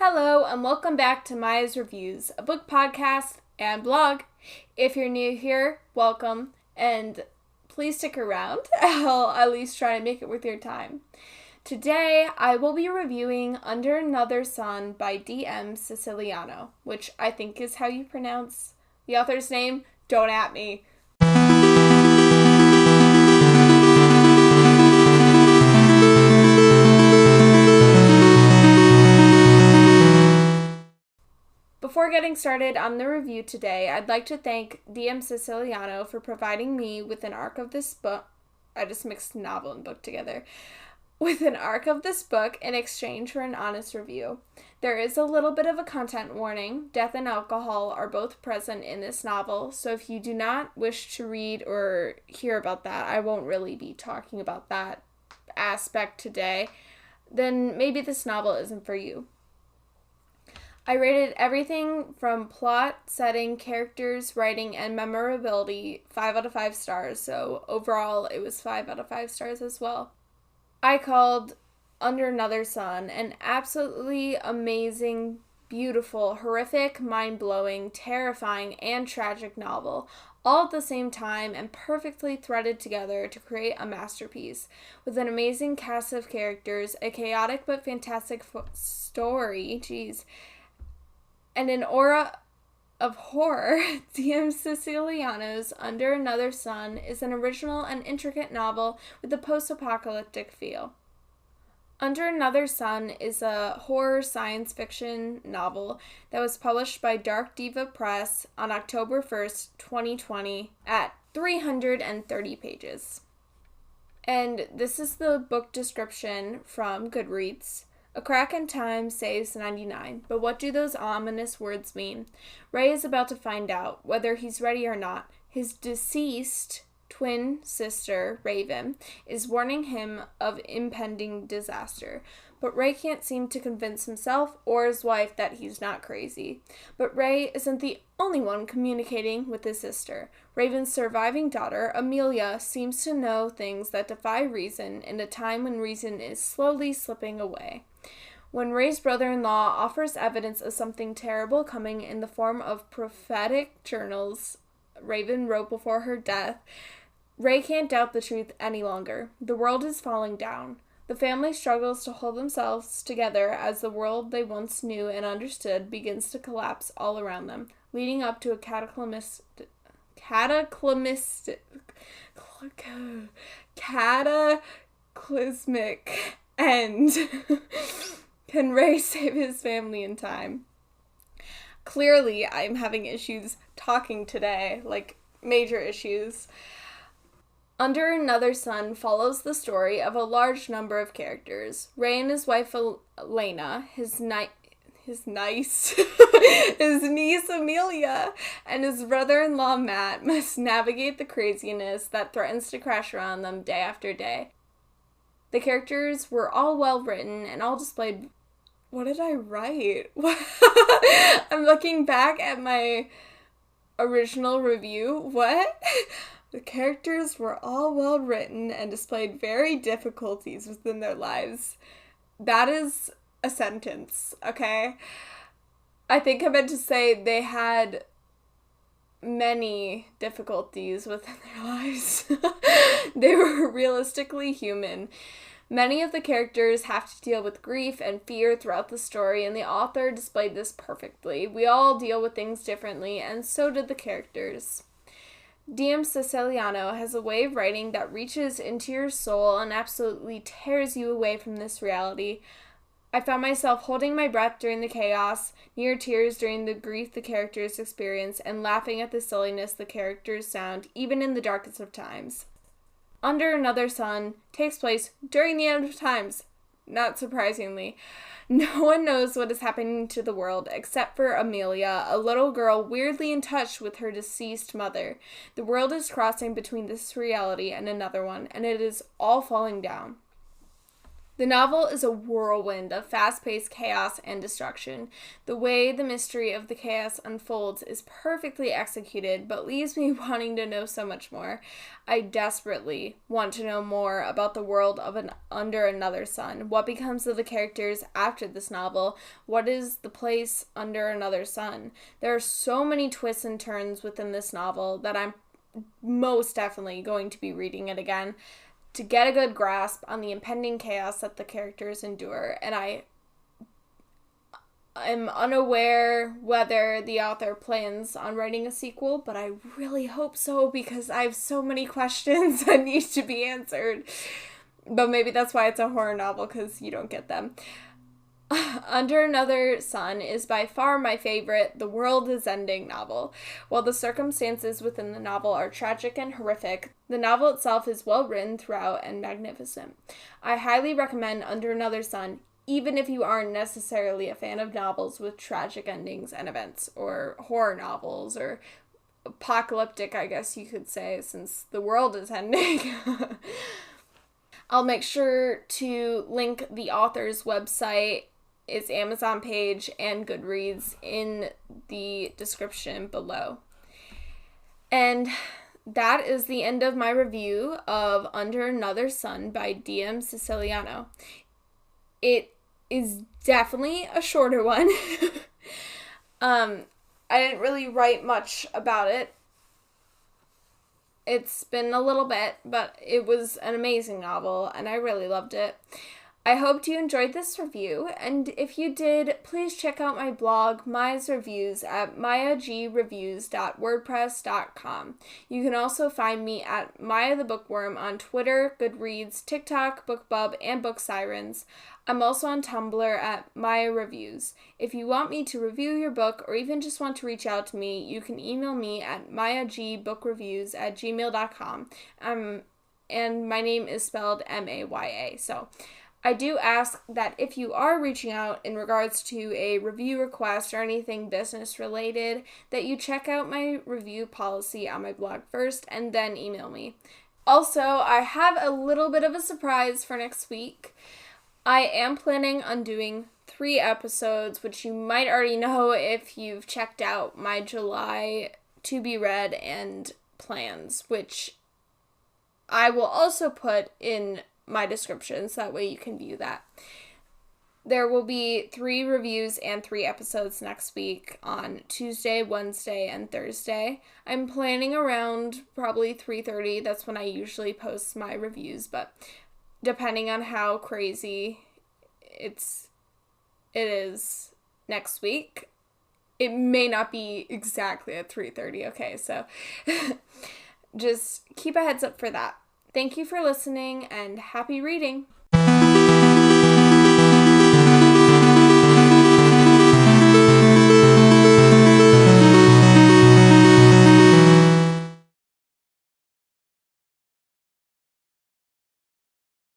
Hello, and welcome back to Maya's Reviews, a book podcast and blog. If you're new here, welcome, and please stick around. I'll at least try to make it worth your time. Today, I will be reviewing Under Another Sun by D.M. Siciliano, which I think is how you pronounce the author's name. Don't at me. Before getting started on the review today, I'd like to thank D.M. Siciliano for providing me with an arc of this book. I just mixed novel and book together. With an arc of this book in exchange for an honest review. There is a little bit of a content warning. Death and alcohol are both present in this novel, so if you do not wish to read or hear about that, I won't really be talking about that aspect today, then maybe this novel isn't for you. I rated everything from plot, setting, characters, writing, and memorability 5 out of 5 stars, so overall it was 5 out of 5 stars as well. I called Under Another Sun an absolutely amazing, beautiful, horrific, mind-blowing, terrifying, and tragic novel, all at the same time and perfectly threaded together to create a masterpiece. With an amazing cast of characters, a chaotic but fantastic story, and an aura of horror, D.M. Siciliano's Under Another Sun is an original and intricate novel with a post-apocalyptic feel. Under Another Sun is a horror science fiction novel that was published by Dark Diva Press on October 1st, 2020 at 330 pages. And this is the book description from Goodreads. A crack in time saves 99, but what do those ominous words mean? Ray is about to find out, whether he's ready or not. His deceased twin sister, Raven, is warning him of impending disaster, but Ray can't seem to convince himself or his wife that he's not crazy. But Ray isn't the only one communicating with his sister. Raven's surviving daughter, Amelia, seems to know things that defy reason in a time when reason is slowly slipping away. When Ray's brother-in-law offers evidence of something terrible coming in the form of prophetic journals Raven wrote before her death, Ray can't doubt the truth any longer. The world is falling down. The family struggles to hold themselves together as the world they once knew and understood begins to collapse all around them, leading up to a cataclysmic end. Can Ray save his family in time? Clearly, I'm having issues talking today, like major issues. Under Another Sun follows the story of a large number of characters. Ray and his wife Elena, his niece Amelia, and his brother-in-law Matt must navigate the craziness that threatens to crash around them day after day. The characters were all well written and all displayed... What did I write? I'm looking back at my original review. What? The characters were all well written and displayed varied difficulties within their lives. That is a sentence, okay? I think I meant to say they had many difficulties within their lives. They were realistically human. Many of the characters have to deal with grief and fear throughout the story, and the author displayed this perfectly. We all deal with things differently, and so did the characters. D.M. Siciliano has a way of writing that reaches into your soul and absolutely tears you away from this reality. I found myself holding my breath during the chaos, near tears during the grief the characters experience, and laughing at the silliness the characters sound, even in the darkest of times. Under Another Sun takes place during the end of times, not surprisingly. No one knows what is happening to the world except for Amelia, a little girl weirdly in touch with her deceased mother. The world is crossing between this reality and another one, and it is all falling down. The novel is a whirlwind of fast-paced chaos and destruction. The way the mystery of the chaos unfolds is perfectly executed, but leaves me wanting to know so much more. I desperately want to know more about the world of Under Another Sun. What becomes of the characters after this novel? What is the place under another sun? There are so many twists and turns within this novel that I'm most definitely going to be reading it again to get a good grasp on the impending chaos that the characters endure, and I am unaware whether the author plans on writing a sequel, but I really hope so because I have so many questions that need to be answered. But maybe that's why it's a horror novel, because you don't get them. Under Another Sun is by far my favorite The World is Ending novel. While the circumstances within the novel are tragic and horrific, the novel itself is well written throughout and magnificent. I highly recommend Under Another Sun, even if you aren't necessarily a fan of novels with tragic endings and events, or horror novels, or apocalyptic, I guess you could say, since the world is ending. I'll make sure to link the author's website, its Amazon page, and Goodreads in the description below. And that is the end of my review of Under Another Sun by D.M. Siciliano. It is definitely a shorter one. I didn't really write much about it. It's been a little bit, but it was an amazing novel, and I really loved it. I hoped you enjoyed this review, and if you did, please check out my blog, Maya's Reviews, at mayagreviews.wordpress.com. You can also find me at Maya the Bookworm on Twitter, Goodreads, TikTok, BookBub, and Book Sirens. I'm also on Tumblr at Maya Reviews. If you want me to review your book or even just want to reach out to me, you can email me at mayagbookreviews@gmail.com. And my name is spelled Maya. So I do ask that if you are reaching out in regards to a review request or anything business related, that you check out my review policy on my blog first and then email me. Also, I have a little bit of a surprise for next week. I am planning on doing 3 episodes, which you might already know if you've checked out my July to be read and plans, which I will also put in my description, so that way you can view that. There will be 3 reviews and 3 episodes next week on Tuesday, Wednesday, and Thursday. I'm planning around probably 3:30. That's when I usually post my reviews, but depending on how crazy it is next week, it may not be exactly at 3:30. Okay, so just keep a heads up for that. Thank you for listening, and happy reading!